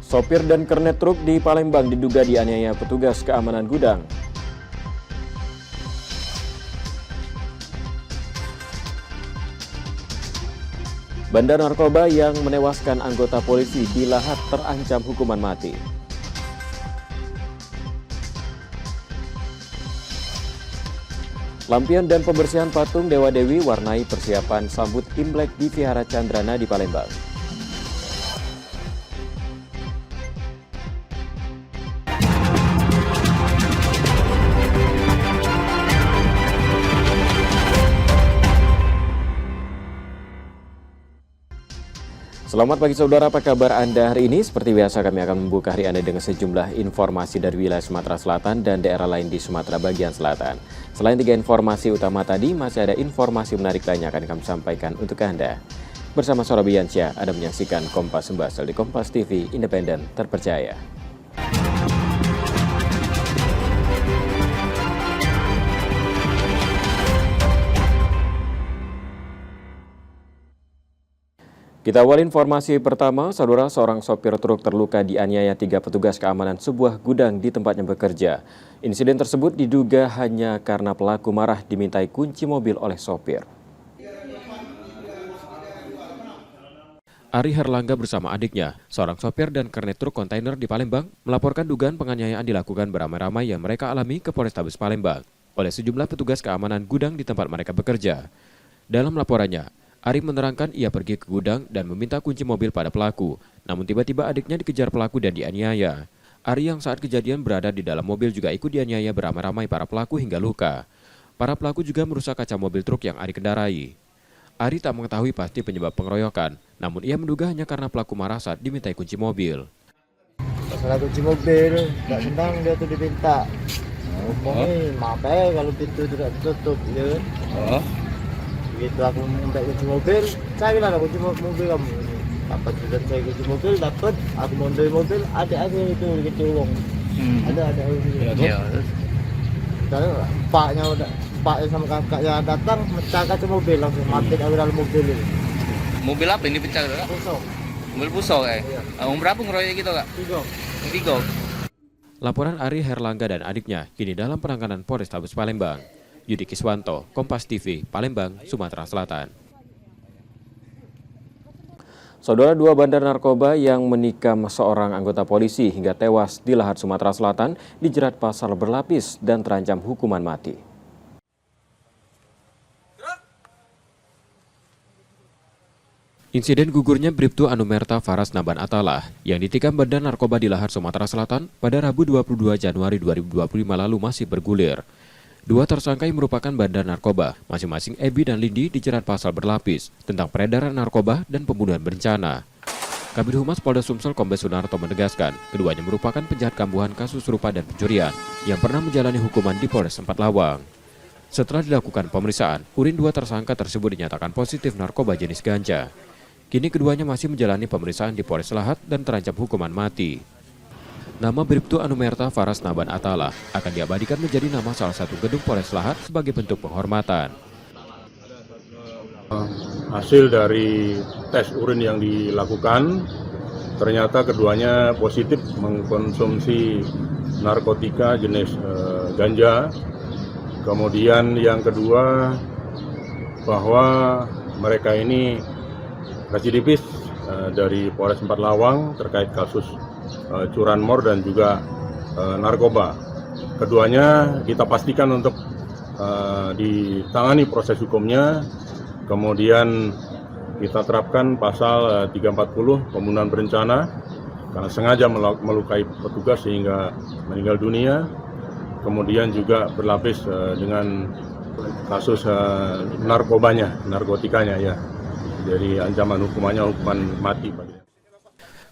Sopir dan kernet truk di Palembang diduga dianiaya petugas keamanan gudang. Bandar narkoba yang menewaskan anggota polisi di Lahat terancam hukuman mati. Lampion dan pembersihan patung Dewa Dewi warnai persiapan sambut Imlek di Vihara Candrana di Palembang. Selamat pagi saudara, apa kabar Anda hari ini? Seperti biasa kami akan membuka hari Anda dengan sejumlah informasi dari wilayah Sumatera Selatan dan daerah lain di Sumatera bagian selatan. Selain 3 informasi utama tadi, masih ada informasi menarik lainnya akan kami sampaikan untuk Anda. Bersama Sorabiansyah, Anda menyaksikan Kompas Sembasel di Kompas TV, independen, terpercaya. Kita awali informasi pertama, saudara, seorang sopir truk terluka dianiaya 3 petugas keamanan sebuah gudang di tempatnya bekerja. Insiden tersebut diduga hanya karena pelaku marah dimintai kunci mobil oleh sopir. Ari Herlangga bersama adiknya, seorang sopir dan kernet truk kontainer di Palembang, melaporkan dugaan penganiayaan dilakukan beramai-ramai yang mereka alami ke Polrestabes Palembang oleh sejumlah petugas keamanan gudang di tempat mereka bekerja. Dalam laporannya, Ari menerangkan ia pergi ke gudang dan meminta kunci mobil pada pelaku, namun tiba-tiba adiknya dikejar pelaku dan dianiaya. Ari yang saat kejadian berada di dalam mobil juga ikut dianiaya beramai-ramai para pelaku hingga luka. Para pelaku juga merusak kaca mobil truk yang Ari kendarai. Ari tak mengetahui pasti penyebab pengeroyokan, namun ia menduga hanya karena pelaku marah saat dimintai kunci mobil. Masalah kunci mobil, nggak senang dia tuh diminta. Ngomongin, maaf ya kalau pintu tidak ditutup, gitu. Begitu aku minta kunci mobil, saya bilang kunci mobil kamu. Dapat sudah saya kunci mobil, dapat. Aku mau dari mobil, ada aja itu gitu uang. Ada. Dan paknya sama kakaknya datang, mecah kaca mobil langsung mati aku dalam mobil ini. Mobil apa ini pecah kak? Pusok. Mobil pusok ya? Iya. Berapa ngeroyok gitu kak? 3. Laporan Ari Herlangga dan adiknya kini dalam penanganan Polrestabes Palembang. Yudi Kiswanto, Kompas TV, Palembang, Sumatera Selatan. Saudara, 2 bandar narkoba yang menikam seorang anggota polisi hingga tewas di Lahat, Sumatera Selatan dijerat pasal berlapis dan terancam hukuman mati. Insiden gugurnya Bribtu Anumerta Faras Naban Atalah yang ditikam bandar narkoba di Lahat, Sumatera Selatan pada Rabu 22 Januari 2025 lalu masih bergulir. 2 tersangka yang merupakan bandar narkoba, masing-masing Ebi dan Lindi dijerat pasal berlapis tentang peredaran narkoba dan pembunuhan berencana. Kabid Humas Polda Sumsel Kombes Sunarto menegaskan, keduanya merupakan penjahat kambuhan kasus serupa dan pencurian yang pernah menjalani hukuman di Polres Sempat Lawang. Setelah dilakukan pemeriksaan, urin 2 tersangka tersebut dinyatakan positif narkoba jenis ganja. Kini keduanya masih menjalani pemeriksaan di Polres Lahat dan terancam hukuman mati. Nama Bribtu Anumerta Faras Naban Atalah akan diabadikan menjadi nama salah satu gedung Polres Lahat sebagai bentuk penghormatan. Hasil dari tes urin yang dilakukan, ternyata keduanya positif mengkonsumsi narkotika jenis ganja. Kemudian yang kedua, bahwa mereka ini residivis dari Polres Sempat Lawang terkait kasus curanmor dan juga narkoba. Keduanya kita pastikan untuk ditangani proses hukumnya. Kemudian kita terapkan pasal 340 pembunuhan berencana karena sengaja melukai petugas sehingga meninggal dunia. Kemudian juga berlapis dengan kasus narkotikanya ya. Dari ancaman hukumannya hukuman mati.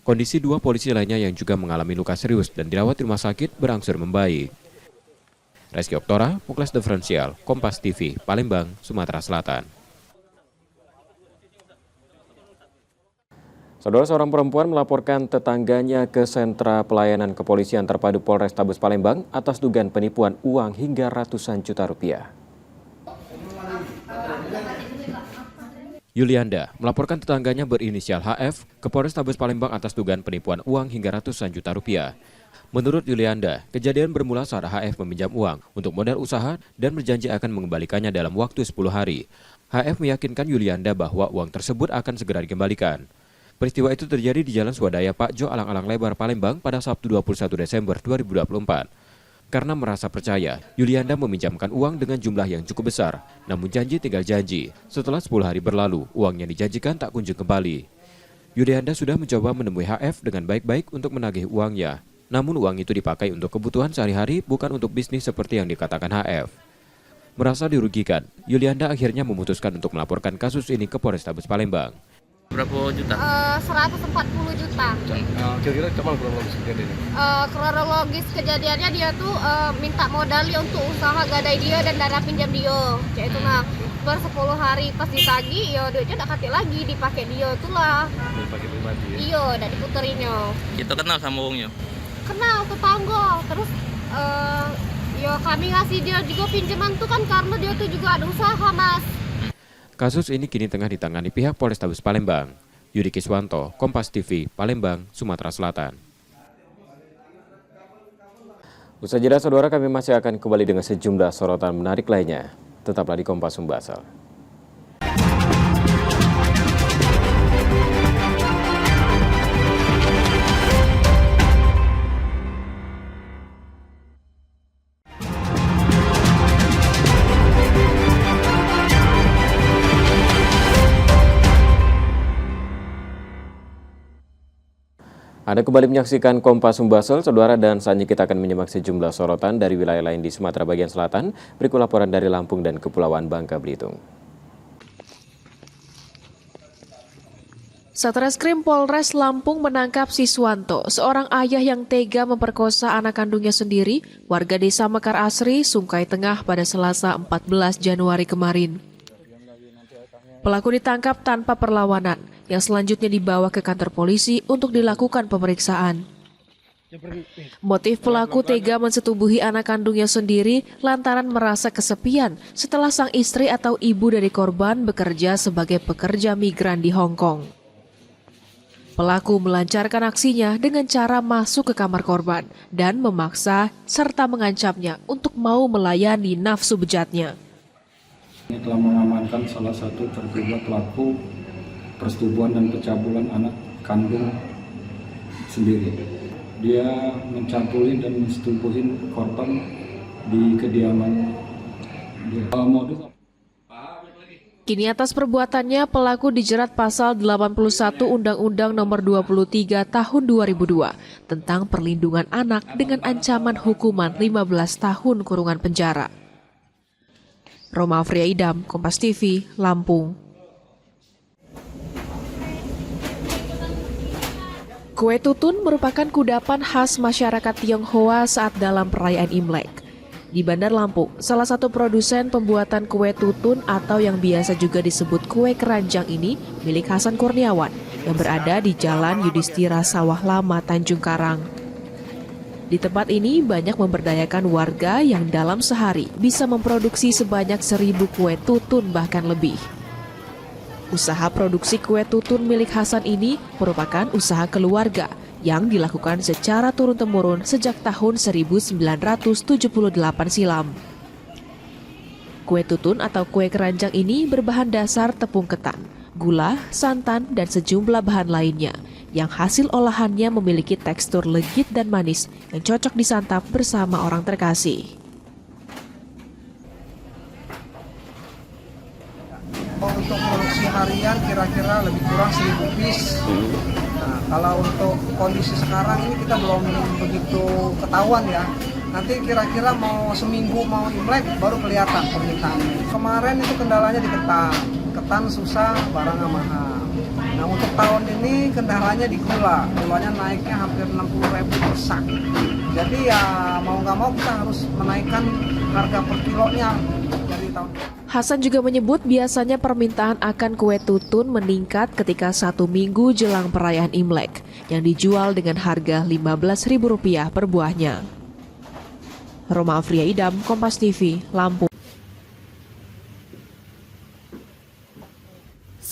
Kondisi 2 polisi lainnya yang juga mengalami luka serius dan dirawat di rumah sakit berangsur membaik. Reski Oktora, Muklas Diferensial, Kompas TV, Palembang, Sumatera Selatan. Saudara, seorang perempuan melaporkan tetangganya ke sentra pelayanan kepolisian terpadu Polrestabes Palembang atas dugaan penipuan uang hingga ratusan juta rupiah. Yulianda melaporkan tetangganya berinisial HF ke Polrestabes Palembang atas dugaan penipuan uang hingga ratusan juta rupiah. Menurut Yulianda, kejadian bermula saat HF meminjam uang untuk modal usaha dan berjanji akan mengembalikannya dalam waktu 10 hari. HF meyakinkan Yulianda bahwa uang tersebut akan segera dikembalikan. Peristiwa itu terjadi di Jalan Swadaya Pak Jo Alang-Alang Lebar, Palembang pada Sabtu 21 Desember 2024. Karena merasa percaya, Yulianda meminjamkan uang dengan jumlah yang cukup besar, namun janji tinggal janji. Setelah 10 hari berlalu, uang yang dijanjikan tak kunjung kembali. Yulianda sudah mencoba menemui HF dengan baik-baik untuk menagih uangnya. Namun uang itu dipakai untuk kebutuhan sehari-hari, bukan untuk bisnis seperti yang dikatakan HF. Merasa dirugikan, Yulianda akhirnya memutuskan untuk melaporkan kasus ini ke Polrestabes Palembang. Berapa juta? 140 juta. Kira-kira cuman kronologis kejadiannya? Kronologis kejadiannya dia tuh minta modali untuk usaha gadai dia dan dana pinjam dia. Kayak itu nah, per 10 hari pas ditagi, ya duitnya udah kate lagi dipakai dia itulah. Dipakai pribadi ya? Iya, udah diputerinnya. Kita kenal sama uangnya? Kenal tetangga, terus ya kami ngasih dia juga pinjaman tuh kan karena dia tuh juga ada usaha, Mas. Kasus ini kini tengah ditangani pihak Polrestabes Palembang. Yudi Kiswanto, Kompas TV, Palembang, Sumatera Selatan. Usai jeda, saudara, kami masih akan kembali dengan sejumlah sorotan menarik lainnya. Tetaplah di Kompas Sumbasel. Anda kembali menyaksikan Kompas Sumbasel, saudara, dan saatnya kita akan menyimak sejumlah sorotan dari wilayah lain di Sumatera bagian selatan. Berikut laporan dari Lampung dan Kepulauan Bangka Belitung. Satreskrim Polres Lampung menangkap Siswanto, seorang ayah yang tega memperkosa anak kandungnya sendiri, warga desa Mekar Asri, Sungkai Tengah pada Selasa 14 Januari kemarin. Pelaku ditangkap tanpa perlawanan, yang selanjutnya dibawa ke kantor polisi untuk dilakukan pemeriksaan. Motif pelaku tega mensetubuhi anak kandungnya sendiri lantaran merasa kesepian setelah sang istri atau ibu dari korban bekerja sebagai pekerja migran di Hong Kong. Pelaku melancarkan aksinya dengan cara masuk ke kamar korban dan memaksa serta mengancamnya untuk mau melayani nafsu bejatnya. Ini telah mengamankan salah satu terduga pelaku persetubuhan dan pencabulan anak kandung sendiri. Dia mencabuli dan mensetubuhin korban di kediaman dia. Kini atas perbuatannya pelaku dijerat pasal 81 Undang-Undang Nomor 23 Tahun 2002 tentang perlindungan anak dengan ancaman hukuman 15 tahun kurungan penjara. Roma Afria Idam, Kompas TV, Lampung. Kue tutun merupakan kudapan khas masyarakat Tionghoa saat dalam perayaan Imlek. Di Bandar Lampung, salah satu produsen pembuatan kue tutun atau yang biasa juga disebut kue keranjang ini milik Hasan Kurniawan yang berada di Jalan Yudhistira Sawah Lama, Tanjung Karang. Di tempat ini banyak memberdayakan warga yang dalam sehari bisa memproduksi sebanyak 1000 kue tutun bahkan lebih. Usaha produksi kue tutun milik Hasan ini merupakan usaha keluarga yang dilakukan secara turun-temurun sejak tahun 1978 silam. Kue tutun atau kue keranjang ini berbahan dasar tepung ketan, gula, santan, dan sejumlah bahan lainnya yang hasil olahannya memiliki tekstur legit dan manis yang cocok disantap bersama orang terkasih. Untuk produksi harian kira-kira lebih kurang 1000 piece. Nah, kalau untuk kondisi sekarang ini kita belum begitu ketahuan ya. Nanti kira-kira mau seminggu mau Imlek baru kelihatan permintaannya. Kemarin itu kendalanya di ketan. Ketan susah, barangnya mahal. Nah, untuk tahun ini kendalanya di gula. Gulanya naiknya hampir 60.000 per sak. Jadi ya mau nggak mau kita harus menaikkan harga per kilonya dari tahun ini. Hasan juga menyebut biasanya permintaan akan kue tutun meningkat ketika 1 minggu jelang perayaan Imlek yang dijual dengan harga Rp15.000 per buahnya. Roma Afria Idam, Kompas TV, Lampung.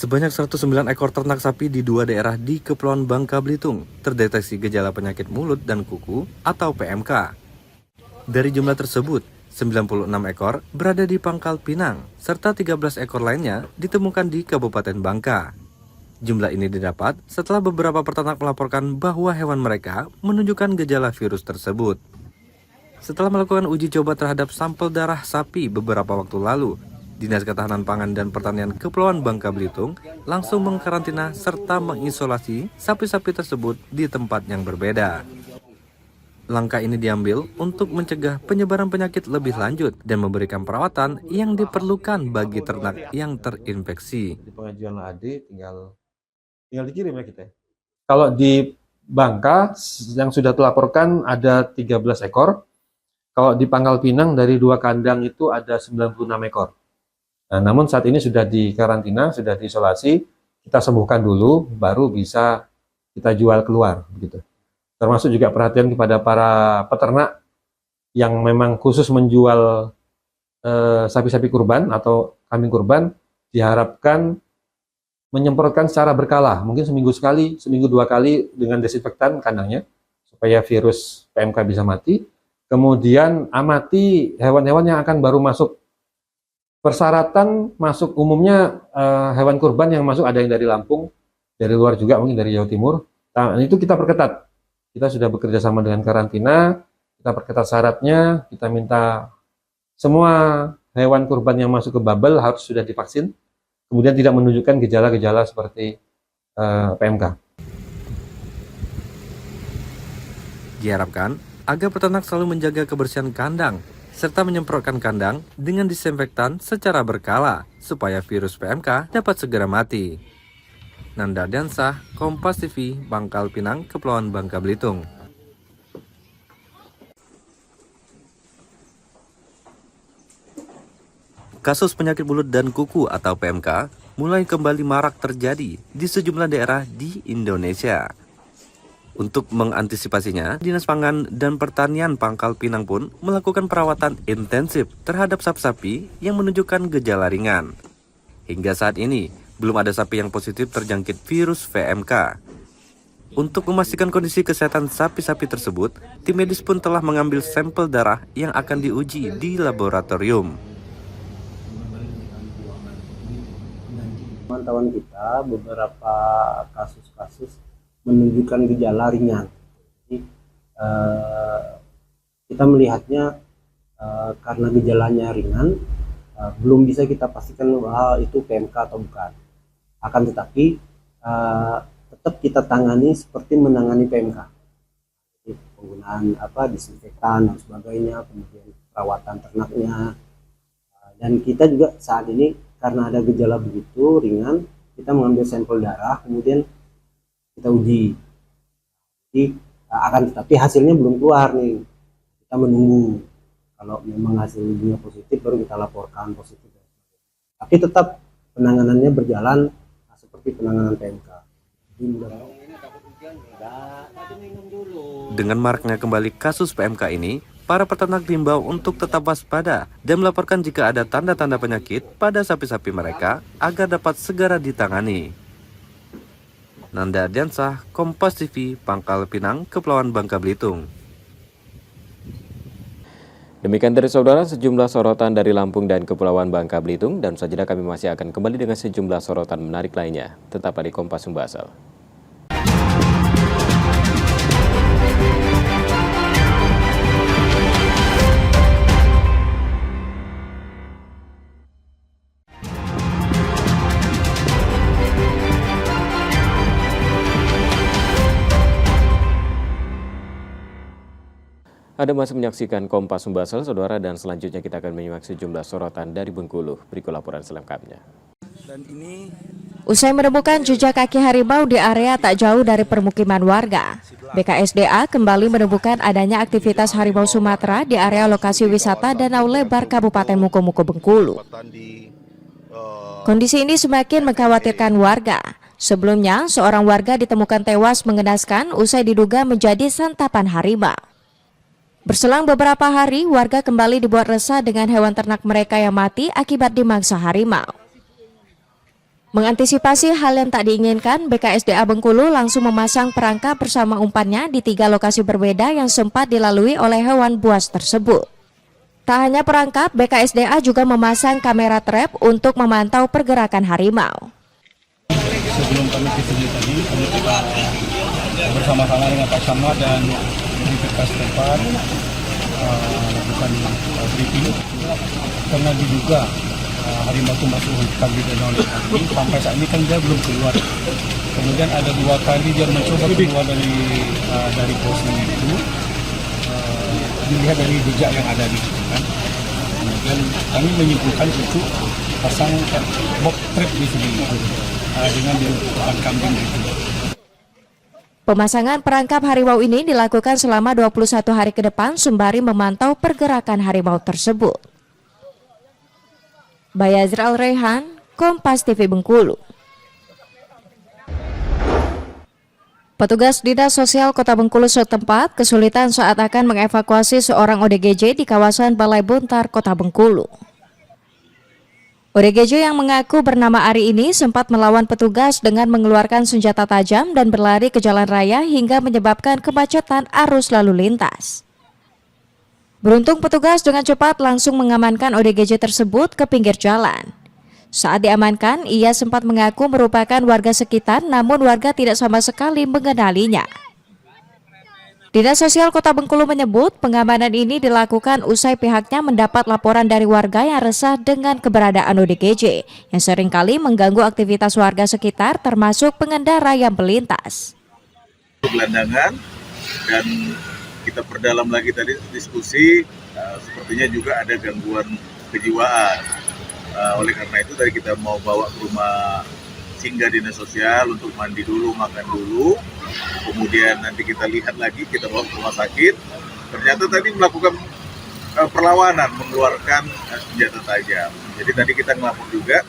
Sebanyak 109 ekor ternak sapi di 2 daerah di Kepulauan Bangka Belitung terdeteksi gejala penyakit mulut dan kuku atau PMK. Dari jumlah tersebut, 96 ekor berada di Pangkal Pinang, serta 13 ekor lainnya ditemukan di Kabupaten Bangka. Jumlah ini didapat setelah beberapa peternak melaporkan bahwa hewan mereka menunjukkan gejala virus tersebut. Setelah melakukan uji coba terhadap sampel darah sapi beberapa waktu lalu, Dinas Ketahanan Pangan dan Pertanian Kepulauan Bangka Belitung langsung mengkarantina serta mengisolasi sapi-sapi tersebut di tempat yang berbeda. Langkah ini diambil untuk mencegah penyebaran penyakit lebih lanjut dan memberikan perawatan yang diperlukan bagi ternak yang terinfeksi. Di pengajuan AD tinggal dikirim ya kita. Kalau di Bangka yang sudah dilaporkan ada 13 ekor. Kalau di Pangkal Pinang dari 2 kandang itu ada 96 ekor. Nah, namun saat ini sudah dikarantina, sudah diisolasi, kita sembuhkan dulu, baru bisa kita jual keluar, begitu. Termasuk juga perhatian kepada para peternak yang memang khusus menjual sapi-sapi kurban atau kambing kurban, diharapkan menyemprotkan secara berkala, mungkin seminggu sekali, seminggu 2 kali dengan desinfektan kandangnya, supaya virus PMK bisa mati. Kemudian amati hewan-hewan yang akan baru masuk. Persyaratan masuk umumnya hewan kurban yang masuk ada yang dari Lampung, dari luar juga mungkin dari Jawa Timur. Nah, itu kita perketat. Kita sudah bekerja sama dengan karantina, kita perketat syaratnya, kita minta semua hewan kurban yang masuk ke Babel harus sudah divaksin, kemudian tidak menunjukkan gejala-gejala seperti PMK. Diharapkan agar peternak selalu menjaga kebersihan kandang, serta menyemprotkan kandang dengan disinfektan secara berkala supaya virus PMK dapat segera mati. Nanda Diansah, Kompas TV, Pangkal Pinang, Kepulauan Bangka Belitung. Kasus penyakit mulut dan kuku atau PMK mulai kembali marak terjadi di sejumlah daerah di Indonesia. Untuk mengantisipasinya, Dinas Pangan dan Pertanian Pangkal Pinang pun melakukan perawatan intensif terhadap sapi-sapi yang menunjukkan gejala ringan. Hingga saat ini, belum ada sapi yang positif terjangkit virus PMK. Untuk memastikan kondisi kesehatan sapi-sapi tersebut, tim medis pun telah mengambil sampel darah yang akan diuji di laboratorium. Pemantauan kita beberapa kasus-kasus menunjukkan gejala ringan. Jadi, kita melihatnya karena gejalanya ringan, belum bisa kita pastikan bahwa itu PMK atau bukan. Akan tetapi tetap kita tangani seperti menangani PMK. Jadi, penggunaan disinfektan dan sebagainya, kemudian perawatan ternaknya. Dan kita juga saat ini karena ada gejala begitu ringan, kita mengambil sampel darah, kemudian kita uji. Jadi akan tetapi hasilnya belum keluar nih. Kita menunggu. Kalau memang hasilnya positif baru kita laporkan positif. Tapi tetap penanganannya berjalan seperti penanganan PMK. Dengan maraknya kembali kasus PMK ini, para peternak diimbau untuk tetap waspada dan melaporkan jika ada tanda-tanda penyakit pada sapi-sapi mereka agar dapat segera ditangani. Nanda Diansah, Kompas TV, Pangkal Pinang, Kepulauan Bangka Belitung. Demikian dari saudara sejumlah sorotan dari Lampung dan Kepulauan Bangka Belitung, dan saja kami masih akan kembali dengan sejumlah sorotan menarik lainnya. Tetap di Kompas Sumbasel. Anda masih menyaksikan Kompas Sumbasel, saudara, dan selanjutnya kita akan menyimak sejumlah sorotan dari Bengkulu. Berikut laporan selengkapnya. Usai menemukan jejak kaki harimau di area tak jauh dari permukiman warga, BKSDA kembali menemukan adanya aktivitas harimau Sumatera di area lokasi wisata Danau Lebar Kabupaten Mukomuko Bengkulu. Kondisi ini semakin mengkhawatirkan warga. Sebelumnya, seorang warga ditemukan tewas mengenaskan usai diduga menjadi santapan harimau. Berselang beberapa hari, warga kembali dibuat resah dengan hewan ternak mereka yang mati akibat dimangsa harimau. Mengantisipasi hal yang tak diinginkan, BKSDA Bengkulu langsung memasang perangkap bersama umpannya di 3 lokasi berbeda yang sempat dilalui oleh hewan buas tersebut. Tak hanya perangkap, BKSDA juga memasang kamera trap untuk memantau pergerakan harimau. Sebelum kami kesini tadi, kami telah bersama-sama dengan Pak Camat dan Universitas tempat lakukan briefing karena diduga harimau itu masuk hutan di Danau Lekang. Sampai saat ini kan dia belum keluar. Kemudian ada 2 kali dia mencoba keluar dari posisi itu. Dilihat dari jejak yang ada di situ kan. Kemudian kami menyimpulkan itu pasang box trap di sini dengan dilakukan kambing itu. Pemasangan perangkap harimau ini dilakukan selama 21 hari ke depan sembari memantau pergerakan harimau tersebut. Bayazir Al-Rehan, Kompas TV Bengkulu. Petugas Dinas Sosial Kota Bengkulu setempat kesulitan saat akan mengevakuasi seorang ODGJ di kawasan Balai Bontar, Kota Bengkulu. ODGJ yang mengaku bernama Ari ini sempat melawan petugas dengan mengeluarkan senjata tajam dan berlari ke jalan raya hingga menyebabkan kemacetan arus lalu lintas. Beruntung petugas dengan cepat langsung mengamankan ODGJ tersebut ke pinggir jalan. Saat diamankan, ia sempat mengaku merupakan warga sekitar, namun warga tidak sama sekali mengenalinya. Dinas Sosial Kota Bengkulu menyebut pengamanan ini dilakukan usai pihaknya mendapat laporan dari warga yang resah dengan keberadaan ODGJ yang seringkali mengganggu aktivitas warga sekitar termasuk pengendara yang melintas. Gelandangan dan kita perdalam lagi tadi diskusi, sepertinya juga ada gangguan kejiwaan. Oleh karena itu tadi kita mau bawa ke rumah singgah dinas sosial untuk mandi dulu, makan dulu. Kemudian nanti kita lihat lagi, kita bawa ke rumah sakit. Ternyata tadi melakukan perlawanan, mengeluarkan senjata tajam. Jadi tadi kita ngelapor juga,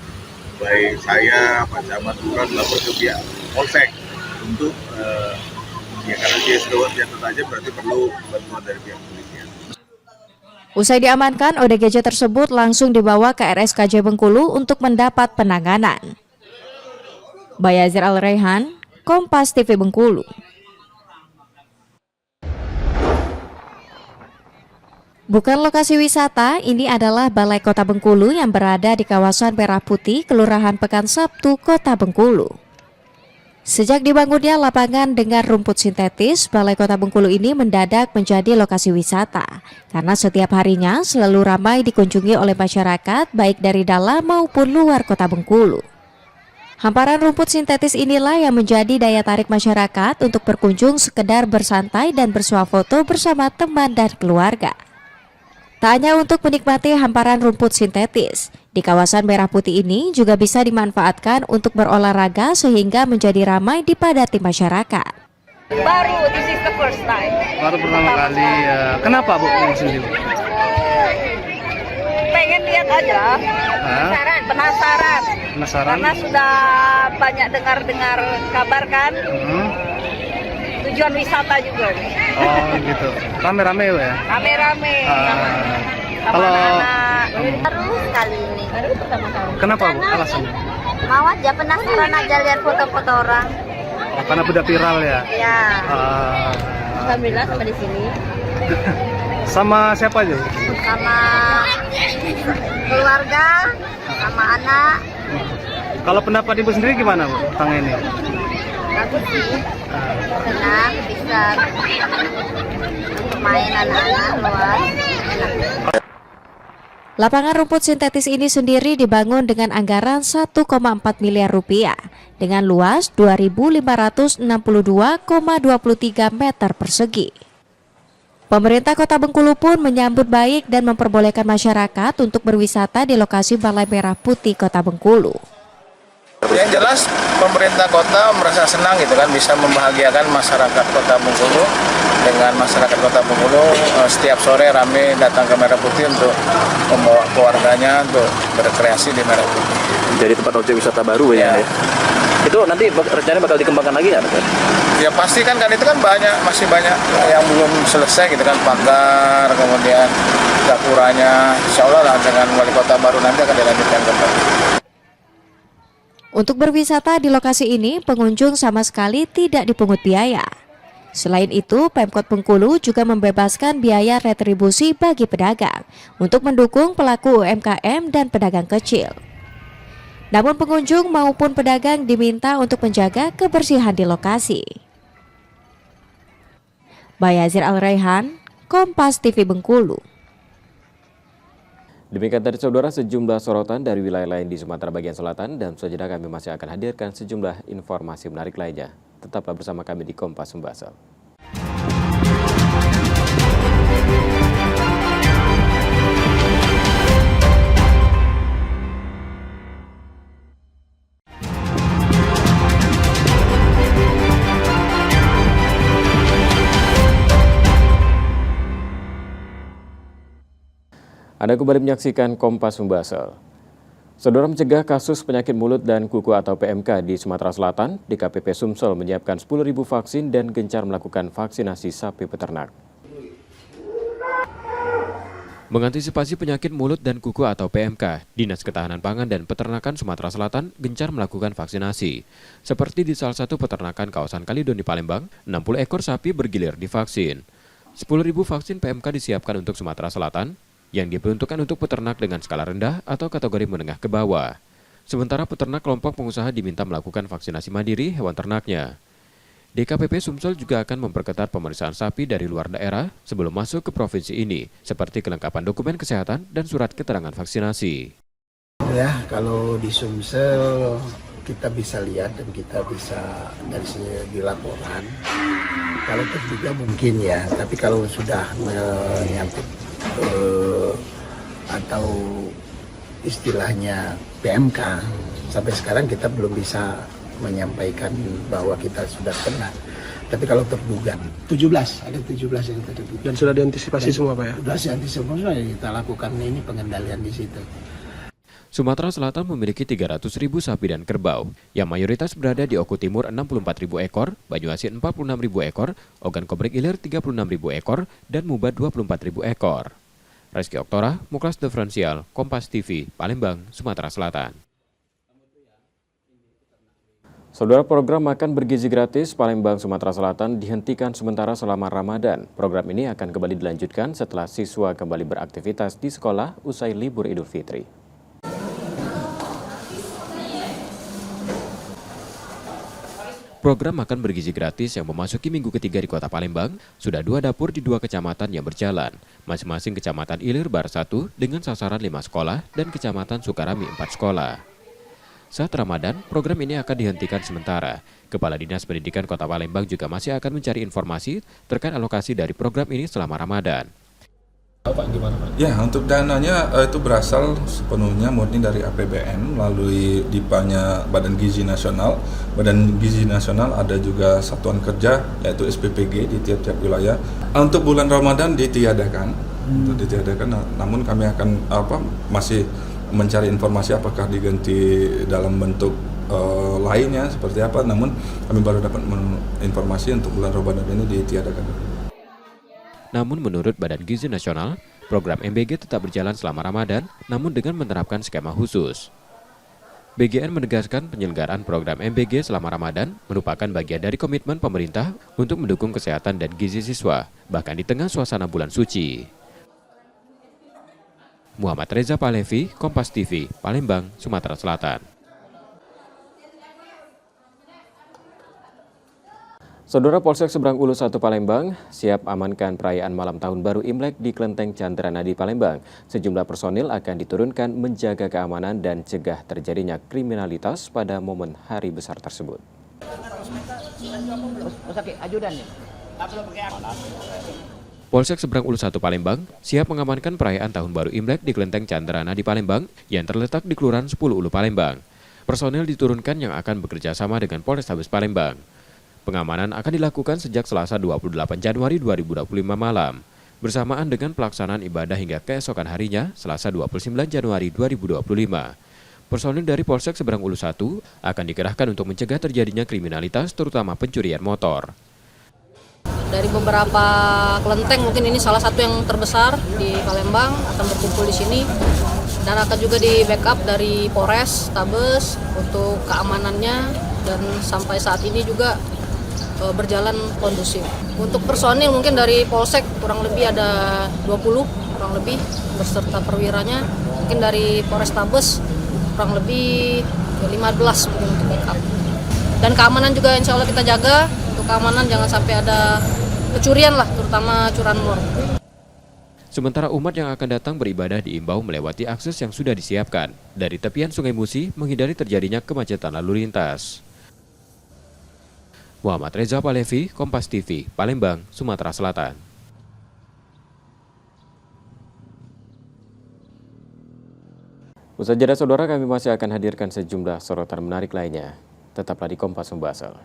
baik saya, Pak Camat Lurah melapor ke pihak Polsek untuk ya karena dia sudah senjata tajam berarti perlu bantuan dari pihak polisian. Usai diamankan, ODGJ tersebut langsung dibawa ke RSKJ Bengkulu untuk mendapat penanganan. Bayazir Al-Rehan, Kompas TV Bengkulu. Bukan lokasi wisata, ini adalah Balai Kota Bengkulu yang berada di kawasan Merah Putih, Kelurahan Pekan Sabtu, Kota Bengkulu. Sejak dibangunnya lapangan dengan rumput sintetis, Balai Kota Bengkulu ini mendadak menjadi lokasi wisata karena setiap harinya selalu ramai dikunjungi oleh masyarakat baik dari dalam maupun luar Kota Bengkulu. Hamparan rumput sintetis inilah yang menjadi daya tarik masyarakat untuk berkunjung sekedar bersantai dan bersuah foto bersama teman dan keluarga. Tak hanya untuk menikmati hamparan rumput sintetis, di kawasan Merah Putih ini juga bisa dimanfaatkan untuk berolahraga sehingga menjadi ramai dipadati masyarakat. Baru, this is the first time. Baru pertama kali ya. Kenapa Bu sendiri? Pengen lihat aja. Penasaran. Karena sudah banyak dengar kabar kan. Tujuan wisata juga. Oh gitu. Rame-rame ya? Rame-rame. Kalau Baru sekali ini. Baru pertama kali. Kenapa Bu alasannya? Mau aja, penasaran aja lihat foto-foto orang. Oh, karena udah viral ya? Iya. Alhamdulillah sama di sini. Sama siapa aja? Sama keluarga, sama anak. Kalau pendapat Ibu sendiri gimana Bu tentang ini? Bagus sih. Senang bisa untuk main anak-anak luar. Lapangan rumput sintetis ini sendiri dibangun dengan anggaran 1,4 miliar rupiah dengan luas 2.562,23 meter persegi. Pemerintah Kota Bengkulu pun menyambut baik dan memperbolehkan masyarakat untuk berwisata di lokasi Balai Merah Putih Kota Bengkulu. Yang jelas pemerintah kota merasa senang gitu kan bisa membahagiakan masyarakat Kota Bengkulu dengan masyarakat Kota Bengkulu setiap sore ramai datang ke Merah Putih untuk membawa keluarganya untuk berkreasi di Merah Putih. Jadi tempat objek wisata baru ya. Itu nanti rencananya bakal dikembangkan lagi nggak? Ya pasti kan itu kan masih banyak yang belum selesai gitu kan, pagar kemudian gapuranya, insya Allah lah dengan wali kota baru nanti akan dilanjutkan kembali. Untuk berwisata di lokasi ini, pengunjung sama sekali tidak dipungut biaya. Selain itu, Pemkot Bengkulu juga membebaskan biaya retribusi bagi pedagang untuk mendukung pelaku UMKM dan pedagang kecil. Namun pengunjung maupun pedagang diminta untuk menjaga kebersihan di lokasi. Bayazir Al-Raihan, Kompas TV Bengkulu. Demikian tadi saudara sejumlah sorotan dari wilayah lain di Sumatera bagian selatan, dan sejenak kami masih akan hadirkan sejumlah informasi menarik lainnya. Tetaplah bersama kami di Kompas Sumbasel. Anda kembali menyaksikan Kompas Sumbasel. Saudara, mencegah kasus penyakit mulut dan kuku atau PMK di Sumatera Selatan, DKPP Sumsel menyiapkan 10.000 vaksin dan gencar melakukan vaksinasi sapi peternak. Mengantisipasi penyakit mulut dan kuku atau PMK, Dinas Ketahanan Pangan dan Peternakan Sumatera Selatan gencar melakukan vaksinasi. Seperti di salah satu peternakan kawasan Kalidon di Palembang, 60 ekor sapi bergilir divaksin. 10.000 vaksin PMK disiapkan untuk Sumatera Selatan, yang diperuntukkan untuk peternak dengan skala rendah atau kategori menengah ke bawah. Sementara peternak kelompok pengusaha diminta melakukan vaksinasi mandiri hewan ternaknya. DKPP Sumsel juga akan memperketat pemeriksaan sapi dari luar daerah sebelum masuk ke provinsi ini, seperti kelengkapan dokumen kesehatan dan surat keterangan vaksinasi. Ya, kalau di Sumsel kita bisa lihat dan kita bisa dari segi laporan. Kalau terduga mungkin ya, tapi kalau sudah menyangkut atau istilahnya PMK, sampai sekarang kita belum bisa menyampaikan bahwa kita sudah kena. Tapi kalau terduga 17, ada 17 yang terduga. Dan sudah diantisipasi semua Pak ya? Sudah diantisipasi semua, kita lakukan ini pengendalian di situ. Sumatera Selatan memiliki 300.000 sapi dan kerbau, yang mayoritas berada di Oku Timur 64.000 ekor, Banyuasin 46.000 ekor, Ogan Kobrek Ilir 36.000 ekor, dan Mubat 24.000 ekor. Reski Oktora, Muklas Diferensial, Kompas TV, Palembang, Sumatera Selatan. Saudara, program makan bergizi gratis Palembang, Sumatera Selatan dihentikan sementara selama Ramadan. Program ini akan kembali dilanjutkan setelah siswa kembali beraktivitas di sekolah usai libur Idul Fitri. Program makan bergizi gratis yang memasuki minggu ketiga di Kota Palembang, sudah 2 dapur di 2 kecamatan yang berjalan. Masing-masing Kecamatan Ilir Bar 1 dengan sasaran 5 sekolah dan Kecamatan Sukarami 4 sekolah. Saat Ramadan, program ini akan dihentikan sementara. Kepala Dinas Pendidikan Kota Palembang juga masih akan mencari informasi terkait alokasi dari program ini selama Ramadan. Pak, gimana Pak? Ya, untuk dananya itu berasal sepenuhnya murni dari APBN melalui DIPA-nya Badan Gizi Nasional. Badan Gizi Nasional ada juga satuan kerja yaitu SPPG di tiap-tiap wilayah. Untuk bulan Ramadan ditiadakan, namun kami akan masih mencari informasi apakah diganti dalam bentuk lainnya seperti apa. Namun kami baru dapat informasi untuk bulan Ramadan ini ditiadakan. Namun menurut Badan Gizi Nasional, program MBG tetap berjalan selama Ramadan, namun dengan menerapkan skema khusus. BGN menegaskan penyelenggaraan program MBG selama Ramadan merupakan bagian dari komitmen pemerintah untuk mendukung kesehatan dan gizi siswa, bahkan di tengah suasana bulan suci. Muhammad Reza Palevi, Kompas TV, Palembang, Sumatera Selatan. Saudara, Polsek Seberang Ulu 1 Palembang siap amankan perayaan malam tahun baru Imlek di Kelenteng Candrana di Palembang. Sejumlah personil akan diturunkan menjaga keamanan dan cegah terjadinya kriminalitas pada momen hari besar tersebut. Polsek Seberang Ulu 1 Palembang siap mengamankan perayaan tahun baru Imlek di Kelenteng Candrana di Palembang yang terletak di Kelurahan 10 Ulu Palembang. Personil diturunkan yang akan bekerja sama dengan Polrestabes Palembang. Pengamanan akan dilakukan sejak Selasa 28 Januari 2025 malam, bersamaan dengan pelaksanaan ibadah hingga keesokan harinya, Selasa 29 Januari 2025. Personil dari Polsek Seberang Ulu 1 akan dikerahkan untuk mencegah terjadinya kriminalitas, terutama pencurian motor. Dari beberapa kelenteng, mungkin ini salah satu yang terbesar di Palembang, akan berkumpul di sini Dan akan juga di backup dari Polres, Tabes untuk keamanannya, dan sampai saat ini juga berjalan kondusif. Untuk personil mungkin dari Polsek kurang lebih ada 20 kurang lebih beserta perwiranya. Mungkin dari Polres Tabes kurang lebih 15 mungkin untuk backup. Dan keamanan juga insya Allah kita jaga. Untuk keamanan jangan sampai ada kecurian lah, terutama curanmor. Sementara umat yang akan datang beribadah diimbau melewati akses yang sudah disiapkan dari tepian Sungai Musi menghindari terjadinya kemacetan lalu lintas. Muhammad Reza Palevi, Kompas TV, Palembang, Sumatera Selatan. Usai jeda saudara, kami masih akan hadirkan sejumlah sorotan menarik lainnya. Tetaplah di Kompas Membasel.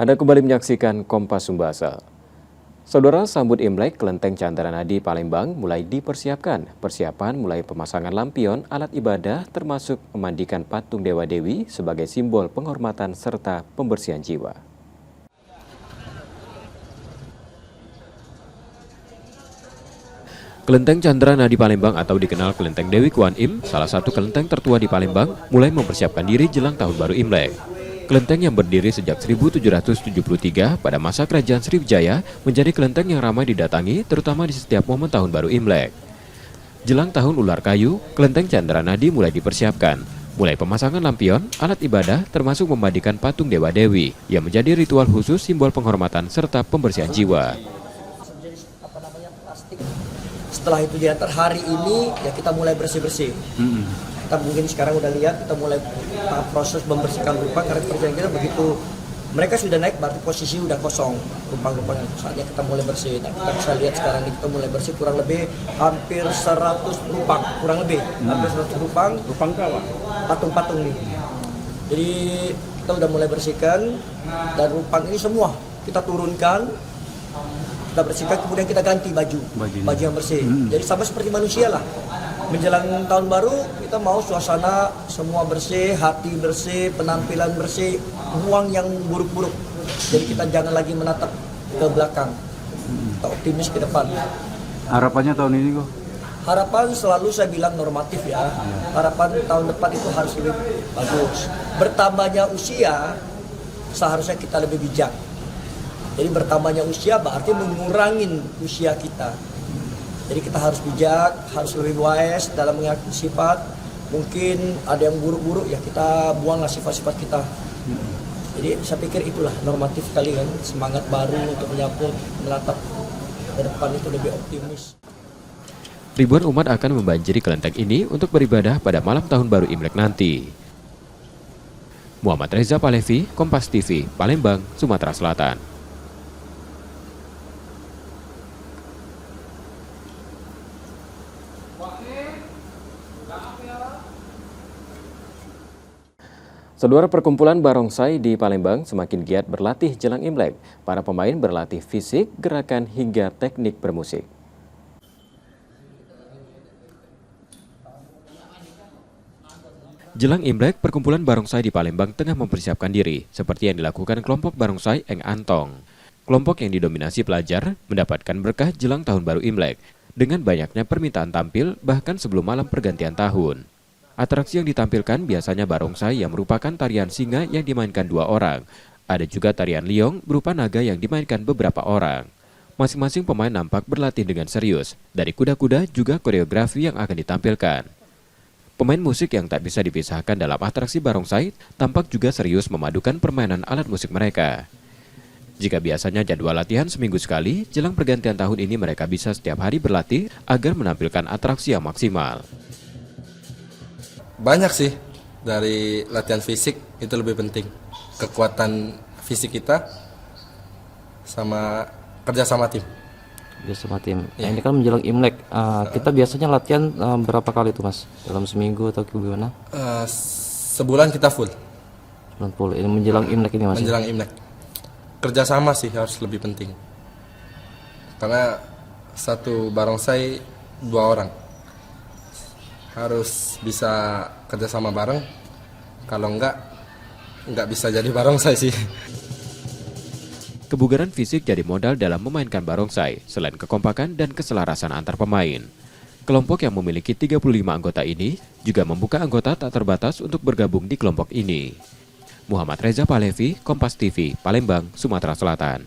Anda kembali menyaksikan Kompas Sumbasel. Saudara, sambut Imlek, Kelenteng Candrana di Palembang mulai dipersiapkan. Persiapan mulai pemasangan lampion, alat ibadah, termasuk memandikan patung Dewa Dewi sebagai simbol penghormatan serta pembersihan jiwa. Kelenteng Candrana di Palembang atau dikenal Kelenteng Dewi Kuan Im, salah satu kelenteng tertua di Palembang, mulai mempersiapkan diri jelang Tahun Baru Imlek. Kelenteng yang berdiri sejak 1773 pada masa Kerajaan Sriwijaya menjadi kelenteng yang ramai didatangi terutama di setiap momen Tahun Baru Imlek. Jelang Tahun Ular Kayu, Kelenteng Candrana mulai dipersiapkan. Mulai pemasangan lampion, alat ibadah, termasuk memandikan patung Dewa Dewi yang menjadi ritual khusus simbol penghormatan serta pembersihan jiwa. Setelah itu diantar hari ini ya kita mulai bersih-bersih. Kita mungkin sekarang udah lihat kita mulai proses membersihkan rupa karena perjalanan kita begitu mereka sudah naik berarti posisi udah kosong rumpang-rumpangnya, saatnya kita mulai bersih. Nah, kita bisa lihat sekarang ini kita mulai bersih kurang lebih hampir 100 rumpang kurang lebih hampir 100 rumpang apa? Patung-patung nih. Jadi kita udah mulai bersihkan dan rumpang ini semua kita turunkan, kita bersihkan, kemudian kita ganti baju yang bersih. Jadi sama seperti manusia lah. Menjelang tahun baru kita mau suasana semua bersih, hati bersih, penampilan bersih, buang yang buruk-buruk. Jadi kita jangan lagi menatap ke belakang. Kita optimis ke depan. Harapannya tahun ini kok? Harapan selalu saya bilang normatif ya. Harapan tahun depan itu harus lebih bagus. Bertambahnya usia seharusnya kita lebih bijak. Jadi bertambahnya usia berarti mengurangi usia kita. Jadi kita harus bijak, harus lebih wise dalam mengatur sifat. Mungkin ada yang buruk-buruk ya kita buanglah sifat-sifat kita. Jadi saya pikir itulah normatif kali kan, semangat baru untuk menyambut, menatap ke depan itu lebih optimis. Ribuan umat akan membanjiri kelenteng ini untuk beribadah pada malam Tahun Baru Imlek nanti. Muhammad Reza Palevi, Kompas TV, Palembang, Sumatera Selatan. Saudara, perkumpulan barongsai di Palembang semakin giat berlatih jelang Imlek. Para pemain berlatih fisik, gerakan hingga teknik bermusik. Jelang Imlek, perkumpulan barongsai di Palembang tengah mempersiapkan diri, seperti yang dilakukan kelompok barongsai Eng Antong. Kelompok yang didominasi pelajar mendapatkan berkah jelang Tahun Baru Imlek, dengan banyaknya permintaan tampil bahkan sebelum malam pergantian tahun. Atraksi yang ditampilkan biasanya barongsai yang merupakan tarian singa yang dimainkan 2 orang. Ada juga tarian liong berupa naga yang dimainkan beberapa orang. Masing-masing pemain nampak berlatih dengan serius. Dari kuda-kuda juga koreografi yang akan ditampilkan. Pemain musik yang tak bisa dipisahkan dalam atraksi barongsai tampak juga serius memadukan permainan alat musik mereka. Jika biasanya jadwal latihan seminggu sekali, jelang pergantian tahun ini mereka bisa setiap hari berlatih agar menampilkan atraksi yang maksimal. Banyak sih, dari latihan fisik itu lebih penting. Kekuatan fisik kita sama kerja sama tim. Kerja sama tim. Ya. Nah, ini kan menjelang Imlek. Kita biasanya latihan berapa kali tuh Mas? Dalam seminggu atau gimana? Sebulan kita full. Sebulan full. Ini menjelang Imlek ini Mas? Menjelang Imlek. Kerja sama sih harus lebih penting. karena satu barongsai 2 orang. Harus bisa kerjasama bareng, kalau nggak bisa jadi barongsai sih. Kebugaran fisik jadi modal dalam memainkan barongsai, selain kekompakan dan keselarasan antar pemain. Kelompok yang memiliki 35 anggota ini juga membuka anggota tak terbatas untuk bergabung di kelompok ini. Muhammad Reza Palevi, Kompas TV, Palembang, Sumatera Selatan.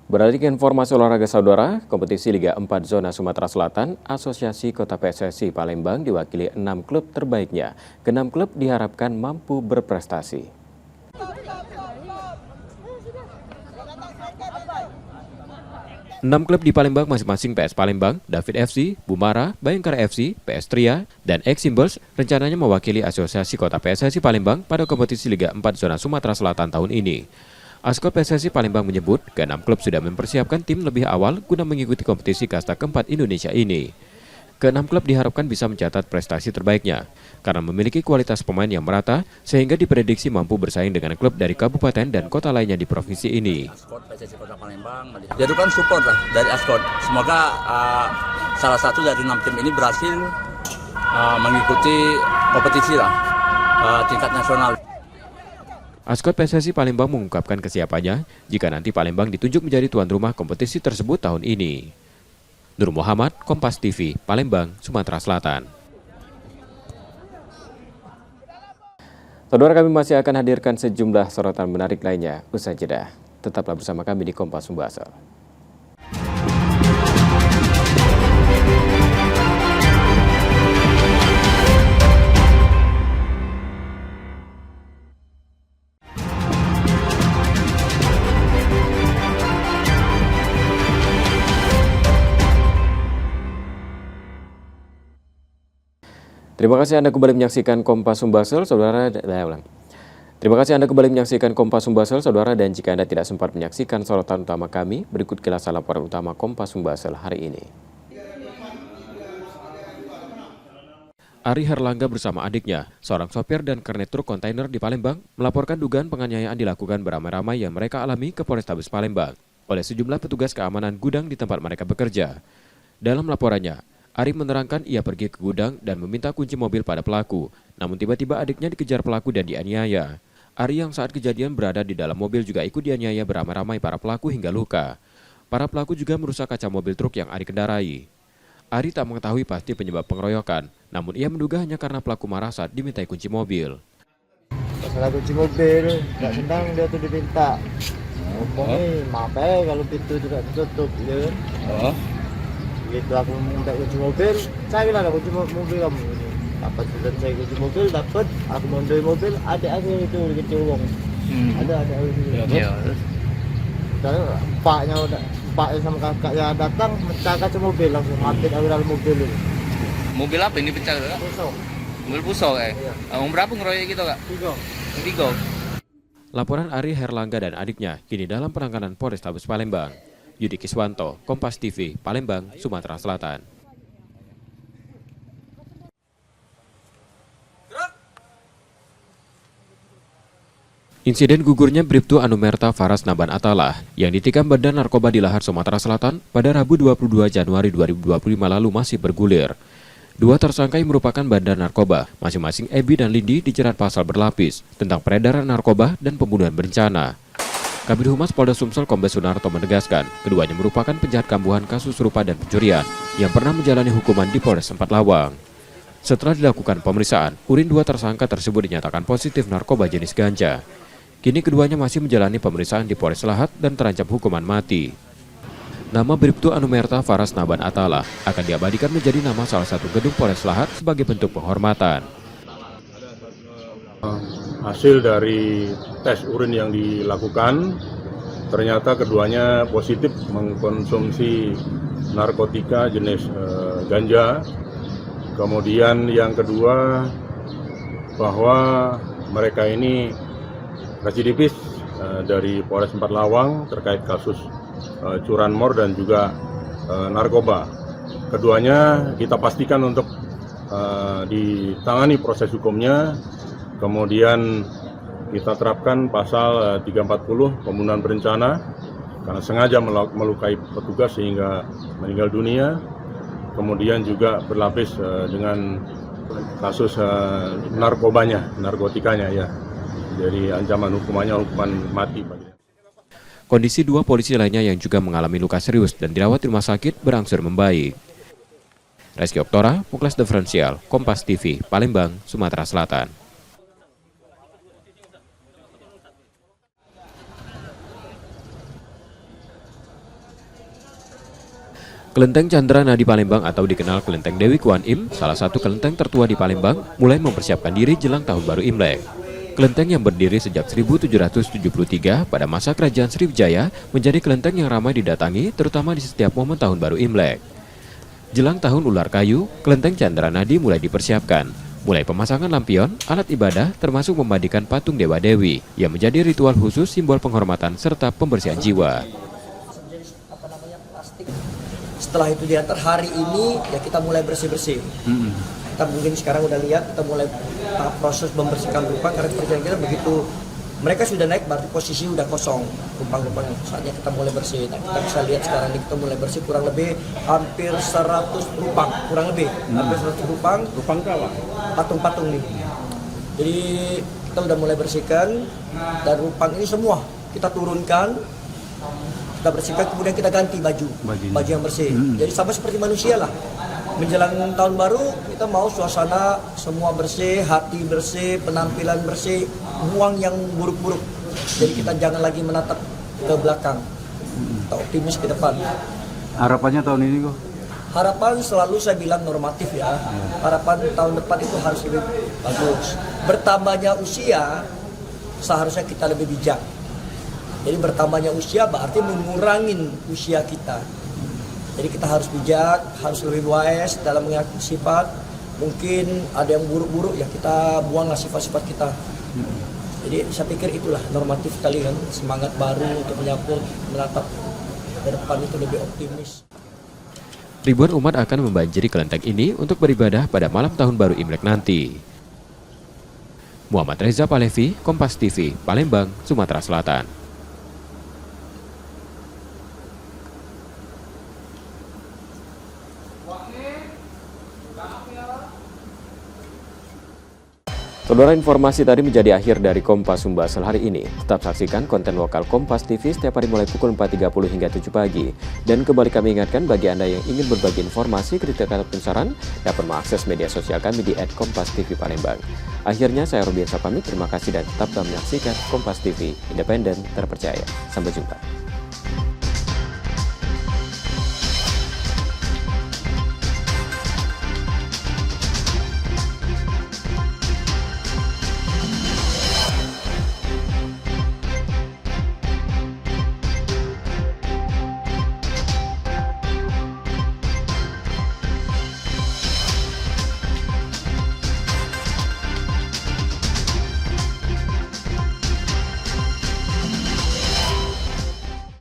Beralih ke informasi olahraga saudara, kompetisi Liga 4 Zona Sumatera Selatan, Asosiasi Kota PSSI Palembang diwakili 6 klub terbaiknya. Ke-6 klub diharapkan mampu berprestasi. 6 klub di Palembang masing-masing PS Palembang, David FC, Bumara, Bayangkara FC, PS Tria, dan X-Symbols rencananya mewakili Asosiasi Kota PSSI Palembang pada kompetisi Liga 4 Zona Sumatera Selatan tahun ini. Askot PSSI Palembang menyebut ke-6 klub sudah mempersiapkan tim lebih awal guna mengikuti kompetisi kasta keempat Indonesia ini. Ke-6 klub diharapkan bisa mencatat prestasi terbaiknya karena memiliki kualitas pemain yang merata sehingga diprediksi mampu bersaing dengan klub dari kabupaten dan kota lainnya di provinsi ini. Askot PSSI Kota Palembang jadikan support lah dari Askot. Semoga salah satu dari 6 tim ini berhasil mengikuti kompetisi lah tingkat nasional. Askot PSSI Palembang mengungkapkan kesiapannya jika nanti Palembang ditunjuk menjadi tuan rumah kompetisi tersebut tahun ini. Nur Muhammad, Kompas TV, Palembang, Sumatera Selatan. Saudara, kami masih akan hadirkan sejumlah sorotan menarik lainnya usai jeda. Tetaplah bersama kami di Kompas Sumbasel. Terima kasih Anda kembali menyaksikan Kompas Sumbasel, saudara. Terima kasih Anda kembali menyaksikan Kompas Sumbasel, saudara. Dan jika Anda tidak sempat menyaksikan sorotan utama kami, berikut kilasan laporan utama Kompas Sumbasel hari ini. Ari Herlangga bersama adiknya, seorang sopir dan kernet truk kontainer di Palembang, melaporkan dugaan penganiayaan dilakukan beramai-ramai yang mereka alami ke Polrestabes Palembang oleh sejumlah petugas keamanan gudang di tempat mereka bekerja. Dalam laporannya, Ari menerangkan ia pergi ke gudang dan meminta kunci mobil pada pelaku, namun tiba-tiba adiknya dikejar pelaku dan dianiaya. Ari yang saat kejadian berada di dalam mobil juga ikut dianiaya beramai-ramai para pelaku hingga luka. Para pelaku juga merusak kaca mobil truk yang Ari kendarai. Ari tak mengetahui pasti penyebab pengeroyokan, namun ia menduga hanya karena pelaku marah saat dimintai kunci mobil. Masalah kunci mobil, nggak senang dia tuh diminta. Ngomongnya, maaf ya kalau pintu tidak ditutup, ya. Gitu aku minta kunci mobil, saya bilang ada kunci mobil kamu. Dapat selesai kunci mobil, dapat aku mondoi mobil, ada aku itu dikecil uang. Ada itu. Ya. Terus paknya sama kakaknya datang mencak kaca mobil langsung mati dari dalam mobil itu. Mobil apa ini pecah kak? Pusok. Mobil pusok Iya. Berapa ngeroyok gitu kak? 3. Laporan Ari Herlangga dan adiknya kini dalam penanganan Polrestabes Palembang. Yudi Kiswanto, Kompas TV, Palembang, Sumatera Selatan. Insiden gugurnya Bribtu Anumerta Faras Naban Atalah yang ditikam Badan Narkoba di Lahar, Sumatera Selatan pada Rabu 22 Januari 2025 lalu masih bergulir. 2 tersangka yang merupakan bandar narkoba, masing-masing Ebi dan Lindi dijerat pasal berlapis tentang peredaran narkoba dan pembunuhan berencana. Kabid Humas Polda Sumsel Kombes Sunarto menegaskan, keduanya merupakan penjahat kambuhan kasus serupa dan pencurian yang pernah menjalani hukuman di Polres Empat Lawang. Setelah dilakukan pemeriksaan, urin 2 tersangka tersebut dinyatakan positif narkoba jenis ganja. Kini keduanya masih menjalani pemeriksaan di Polres Lahat dan terancam hukuman mati. Nama Bribtu Anumerta Faras Naban Atalah akan diabadikan menjadi nama salah satu gedung Polres Lahat sebagai bentuk penghormatan. Hasil dari tes urin yang dilakukan, ternyata keduanya positif mengkonsumsi narkotika jenis ganja. Kemudian yang kedua, bahwa mereka ini residivis dari Polres Empat Lawang terkait kasus curanmor dan juga narkoba. Keduanya kita pastikan untuk ditangani proses hukumnya. Kemudian Kita terapkan pasal 340 pembunuhan berencana karena sengaja melukai petugas sehingga meninggal dunia. Kemudian juga berlapis dengan kasus narkotikanya ya. Jadi ancaman hukumannya hukuman mati. Kondisi dua polisi lainnya yang juga mengalami luka serius dan dirawat di rumah sakit berangsur membaik. Reski Oktora, Muklas Diferensial, Kompas TV, Palembang, Sumatera Selatan. Kelenteng Candrana di Palembang atau dikenal Kelenteng Dewi Kuan Im, salah satu kelenteng tertua di Palembang, mulai mempersiapkan diri jelang Tahun Baru Imlek. Kelenteng yang berdiri sejak 1773 pada masa Kerajaan Sriwijaya menjadi kelenteng yang ramai didatangi, terutama di setiap momen Tahun Baru Imlek. Jelang Tahun Ular Kayu, Kelenteng Candranadi mulai dipersiapkan. Mulai pemasangan lampion, alat ibadah, termasuk memandikan patung Dewa Dewi, yang menjadi ritual khusus simbol penghormatan serta pembersihan jiwa. Setelah itu diantar hari ini ya kita mulai bersih-bersih. Kita mungkin sekarang udah lihat kita mulai proses membersihkan Rupang karena perjalanan kita begitu mereka sudah naik berarti posisi udah kosong Rupang-Rupang. Saatnya kita mulai bersih. Nah, kita bisa lihat sekarang ini kita mulai bersih kurang lebih hampir 100 Rupang, kurang lebih hampir 100 Rupang. Rupang itu apa? Patung-patung nih. Jadi kita udah mulai bersihkan dan Rupang ini semua kita turunkan. Kita bersihkan, kemudian kita ganti baju yang bersih. Jadi sama seperti manusia lah. Menjelang tahun baru kita mau suasana semua bersih, hati bersih, penampilan bersih, buang yang buruk-buruk. Jadi kita jangan lagi menatap ke belakang. Kita optimis ke depan. Harapannya tahun ini kok? Harapan selalu saya bilang normatif ya. Harapan tahun depan itu harus lebih bagus. Bertambahnya usia seharusnya kita lebih bijak. Jadi bertambahnya usia berarti mengurangi usia kita. Jadi kita harus bijak, harus lebih wise dalam mengatur sifat. Mungkin ada yang buruk-buruk ya kita buanglah sifat-sifat kita. Jadi saya pikir itulah normatif kali kan, semangat baru untuk menatap ke depan itu lebih optimis. Ribuan umat akan membanjiri kelenteng ini untuk beribadah pada malam Tahun Baru Imlek nanti. Muhammad Reza Palevi, Kompas TV, Palembang, Sumatera Selatan. Saudara, informasi tadi menjadi akhir dari Kompas Sumbaksel hari ini. Tetap saksikan konten lokal Kompas TV setiap hari mulai pukul 4.30 hingga 7 pagi. Dan kembali kami ingatkan bagi Anda yang ingin berbagi informasi, kritik ataupun saran, dapat mengakses media sosial kami di @kompastv_palembang. Akhirnya saya Rubiansa pamit, terima kasih dan tetap menyaksikan Kompas TV, independen, terpercaya. Sampai jumpa.